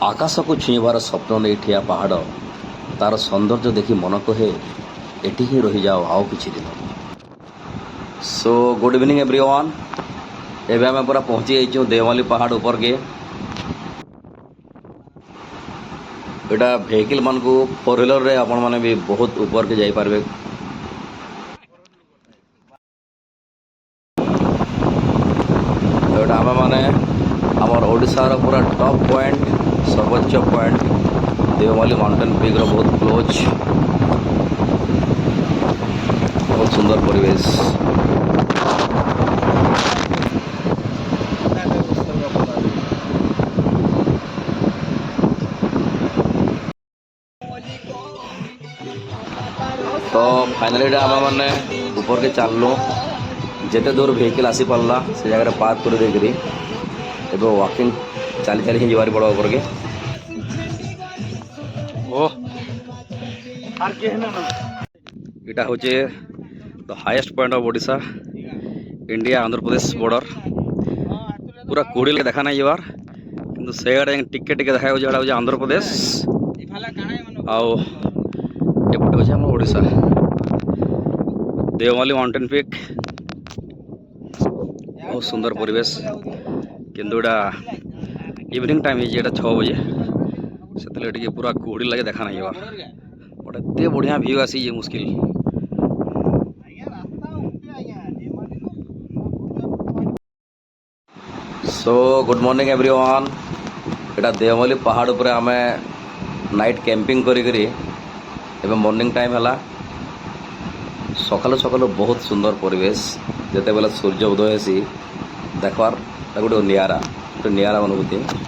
आकाश को छुईबार स्वप्न नहीं ठिया पहाड़ तार सौंदर्य देखी मन कहे एटी ही रही जाओ आओ किछि दिन। So good evening everyone. एबे आम पूरा पहुँची जाइछू देवमाली पहाड़ ऊपर के। एटा वेहिकल मान को फोर व्हीलर रे आपण माने भी बहुत ऊपर के जाई पारबे। एटा आम माने आमर ओडिशार पूरा टॉप पॉइंट सर्वोच्च पॉइंट देवमाली माउंटेन पीक रो बहुत क्लोज। बहुत सुंदर परिवेश। तो फाइनली आम मैंने ऊपर के चललु जिते दूर वेहिकल आसी पारा से जगह पार्क कर देकरी एबे वॉकिंग चली चली ही जवारी पड़ा ऊपर के। इटा हूँ the highest point of Odisha India Andhra Pradesh border. पूरा कोड़ी देखा नहीं जबार किंतु से टिके टिके देखा हूँ आंध्र प्रदेश आउ एपटे हूँ आम ओडिशा देवमाली माउंटेन पीक। बहुत सुंदर परिवेश किंतु एटा इवनिंग टाइम है 6 बजे से पूरा कोड़ी लगे देखा नहीं जबार गोटे एत बढ़िया व्यू आसी मुश्किल। So good morning everyone. एटा देवमाली पहाड़ ऊपर आम नाइट कैंपिंग करी एवं मॉर्निंग टाइम है सकालू सकालू बहुत सुंदर परिवेश जिते बेला सूर्य उदय हेसी देखवार गोटे नियारा अनुभूति।